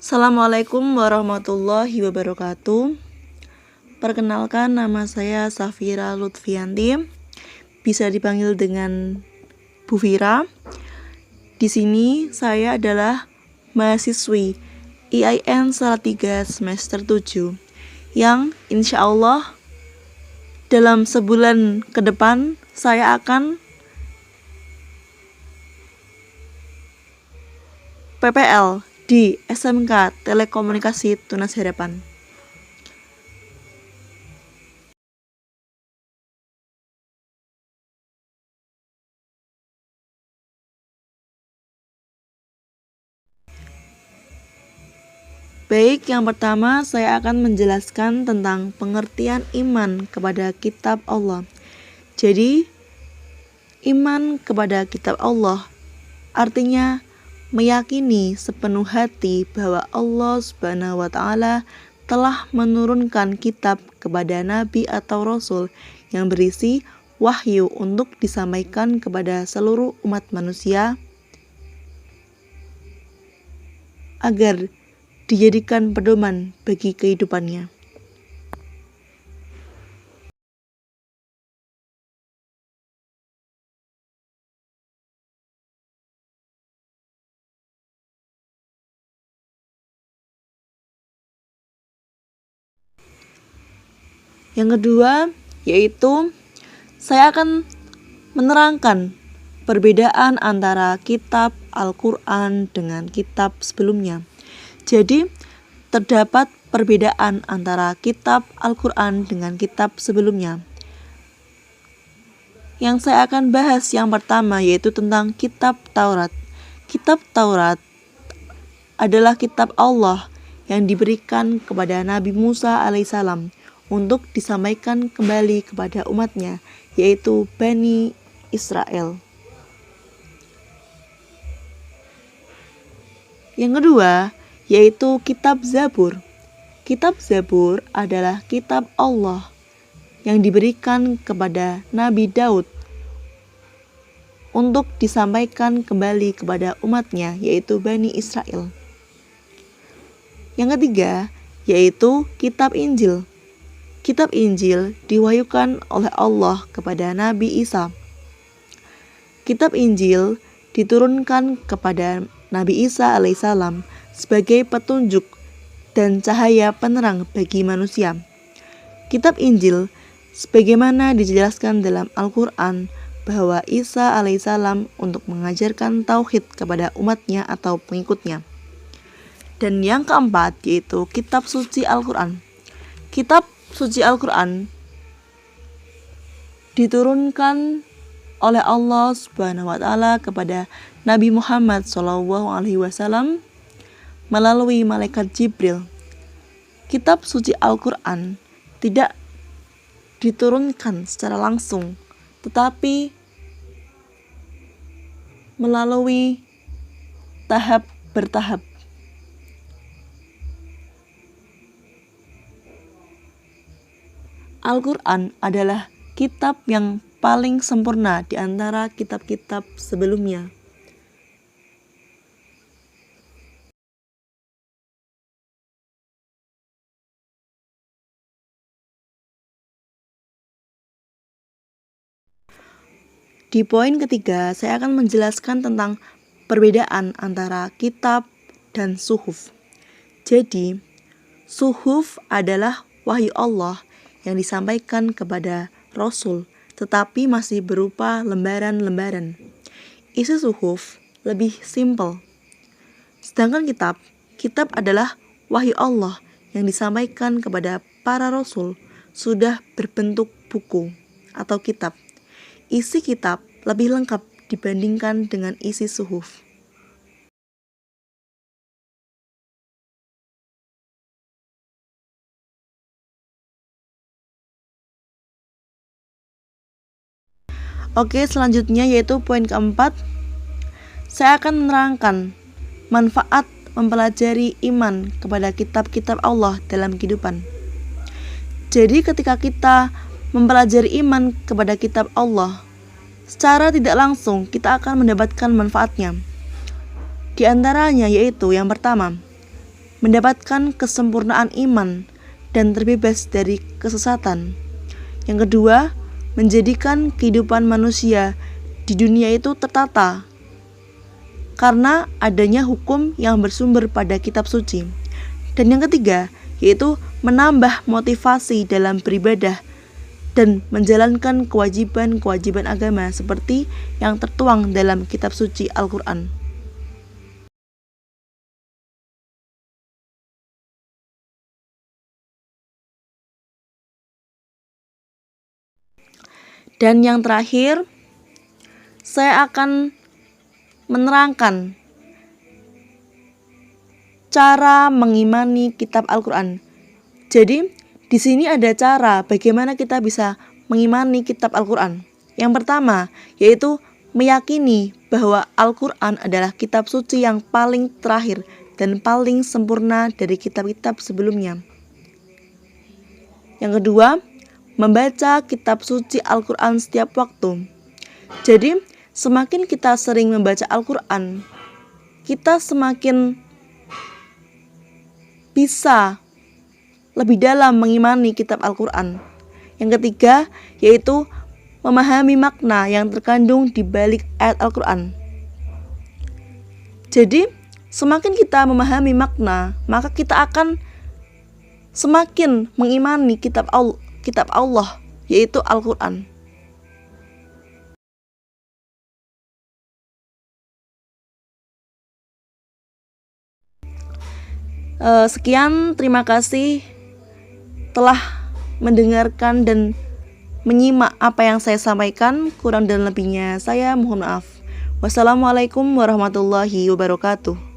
Assalamualaikum warahmatullahi wabarakatuh. Perkenalkan, nama saya Safira Lutfianti, bisa dipanggil dengan Bu Fira. Di sini saya adalah mahasiswi IAIN Salatiga semester 7 yang insya Allah dalam sebulan ke depan saya akan PPL di SMK Telekomunikasi Tunas Harapan. Baik, yang pertama saya akan menjelaskan tentang pengertian iman kepada kitab Allah. Jadi, iman kepada kitab Allah artinya meyakini sepenuh hati bahwa Allah Subhanahu wa Ta'ala telah menurunkan kitab kepada nabi atau rasul yang berisi wahyu untuk disampaikan kepada seluruh umat manusia agar dijadikan pedoman bagi kehidupannya. Yang kedua, yaitu saya akan menerangkan perbedaan antara kitab Al-Quran dengan kitab sebelumnya. Jadi, terdapat perbedaan antara kitab Al-Quran dengan kitab sebelumnya. Yang saya akan bahas yang pertama yaitu tentang kitab Taurat. Kitab Taurat adalah kitab Allah yang diberikan kepada Nabi Musa alaihissalam untuk disampaikan kembali kepada umatnya, yaitu Bani Israel. Yang kedua, yaitu kitab Zabur. Kitab Zabur adalah kitab Allah yang diberikan kepada Nabi Daud untuk disampaikan kembali kepada umatnya, yaitu Bani Israel. Yang ketiga, yaitu kitab Injil. Kitab Injil diwahyukan oleh Allah kepada Nabi Isa. Kitab Injil diturunkan kepada Nabi Isa alaihissalam sebagai petunjuk dan cahaya penerang bagi manusia. Kitab Injil sebagaimana dijelaskan dalam Al-Quran bahwa Isa alaihissalam untuk mengajarkan tauhid kepada umatnya atau pengikutnya. Dan yang keempat yaitu kitab suci Al-Quran. Kitab suci Al-Quran diturunkan oleh Allah Subhanahu wa Ta'ala kepada Nabi Muhammad SAW melalui malaikat Jibril. Kitab suci Al-Quran tidak diturunkan secara langsung, tetapi melalui tahap bertahap. Al-Quran adalah kitab yang paling sempurna di antara kitab-kitab sebelumnya. Di poin ketiga, saya akan menjelaskan tentang perbedaan antara kitab dan suhuf. Jadi, suhuf adalah wahyu Allah yang disampaikan kepada Rasul, tetapi masih berupa lembaran-lembaran. Isi suhuf lebih simpel. Sedangkan kitab adalah wahyu Allah yang disampaikan kepada para Rasul sudah berbentuk buku atau kitab. Isi kitab lebih lengkap dibandingkan dengan isi suhuf. Oke, selanjutnya yaitu poin keempat. Saya akan menerangkan manfaat mempelajari iman kepada kitab-kitab Allah dalam kehidupan. Jadi ketika kita mempelajari iman kepada kitab Allah, secara tidak langsung kita akan mendapatkan manfaatnya. Di antaranya yaitu yang pertama, mendapatkan kesempurnaan iman dan terbebas dari kesesatan. Yang kedua, menjadikan kehidupan manusia di dunia itu tertata karena adanya hukum yang bersumber pada kitab suci. Dan yang ketiga, yaitu menambah motivasi dalam beribadah dan menjalankan kewajiban-kewajiban agama seperti yang tertuang dalam kitab suci Al-Quran. Dan yang terakhir, saya akan menerangkan cara mengimani kitab Al-Quran. Jadi, di sini ada cara bagaimana kita bisa mengimani kitab Al-Quran. Yang pertama, yaitu meyakini bahwa Al-Quran adalah kitab suci yang paling terakhir dan paling sempurna dari kitab-kitab sebelumnya. Yang kedua, membaca kitab suci Al-Quran setiap waktu. Jadi, semakin kita sering membaca Al-Quran, kita semakin bisa lebih dalam mengimani kitab Al-Quran. Yang ketiga, yaitu memahami makna yang terkandung di balik ayat Al-Quran. Jadi, semakin kita memahami makna, maka kita akan semakin mengimani kitab Allah, yaitu Al-Quran. Sekian, terima kasih telah mendengarkan dan menyimak apa yang saya sampaikan. Kurang dan lebihnya saya mohon maaf. Wassalamualaikum warahmatullahi wabarakatuh.